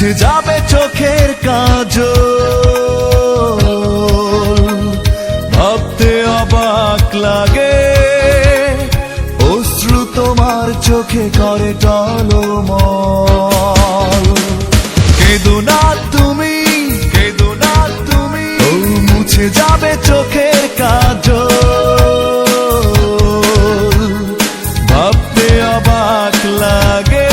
মুছে যাবে চোখের কাজল, ভাবতে অবাক লাগে অশ্রু তোমার চোখে করে টলমল। কেঁদো না তুমি, কেঁদো না তুমি, ও মুছে যাবে চোখের কাজল, ভাবতে অবাক লাগে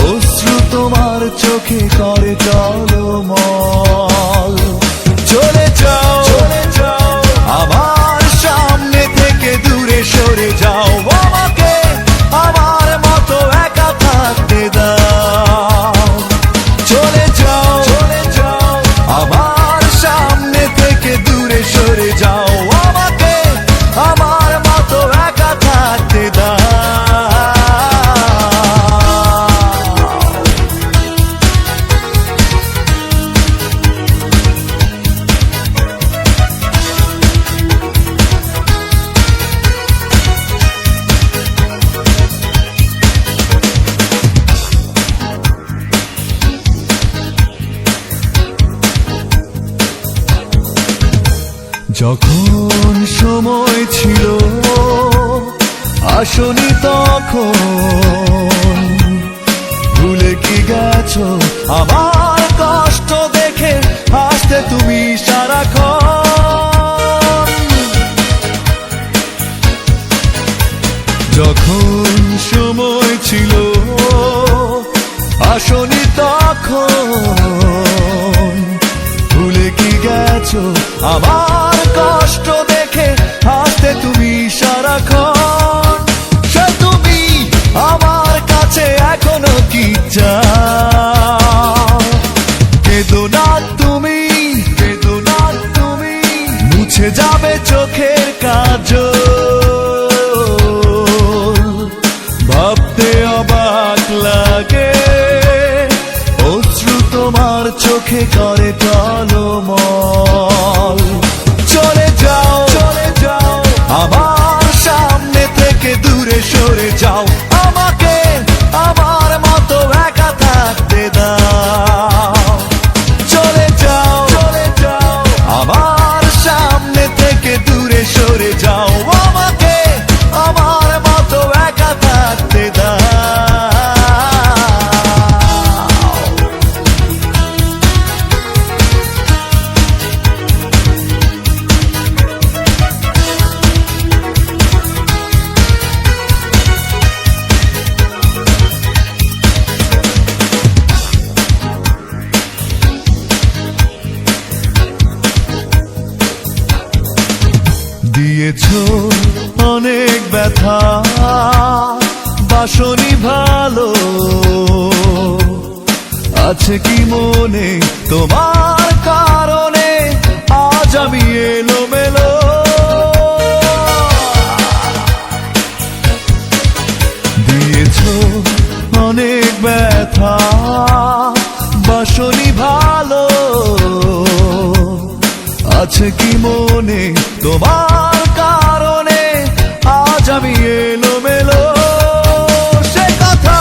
অশ্রু তোমার চোখে করে টলমল। চলে যাও, চলে যাও, আমার সামনে থেকে দূরে সরে যাও, আমাকে আমার মতো একা থাকতে দাও। চলে যাও, চলে যাও, আমার সামনে থেকে দূরে সরে যাও, আমাকে আমার মতো একা থাকতে দাও। যখন সময় ছিল আসনি তখন, ভুলে কি গেছো আমার কষ্ট দেখে হাসতে তুমি সারাক্ষণ। যখন সময় ছিল আসনি তখন, ভুলে কি গেছো আমার কষ্ট দেখে হাসতে তুমি সারাক্ষণ। সে তুমি আমার কাছে এখনো কি চাও? কেঁদো না তুমি, কেঁদো না তুমি, মুছে যাবে চোখের কাজল, ভাবতে অবাক লাগে অশ্রু তোমার চোখে করে টলমল। চলে যাও, চলে যাও, আমার সামনে থেকে দূরে সরে যাও, আমাকে আমার মতো একা থাকতে দাও। চলে যাও, চলে যাও, আমার সামনে থেকে দূরে সরে যাও, আমাকে আমার মতো একা থাকতে দাও। দিয়েছো অনেক ব্যথা, বাসনি ভালো, আছে কি মনে তোমার কারণে আজ আমি এলোমেলো। দিয়েছো অনেক ব্যথা, বাসনি ভালো, আছে কি মনে তোমার কারণে আজ আমি এলোমেলো। সে কথা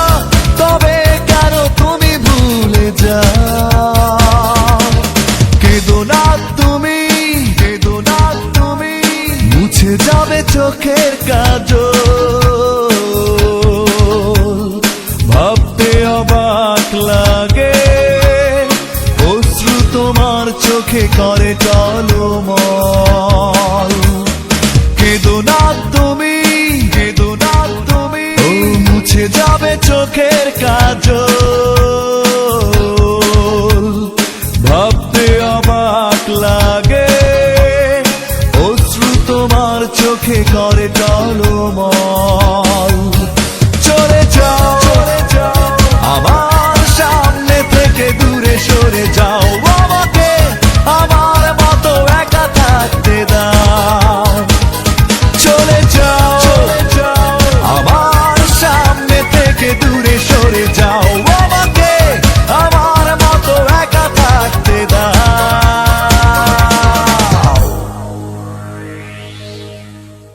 তবে কেন তুমি ভুলে যাও? কেঁদো না তুমি, কেঁদো না তুমি, মুছে যাবে চোখের কাজল, ভাবতে অবাক লাগে অশ্রু তোমার চোখে করে টলমল। কেঁদো না তুমি, কেঁদো না তুমি, ও মুছে যাবে চোখের কাজল, ভাবতে অবাক লাগে অশ্রু তোমার চোখে করে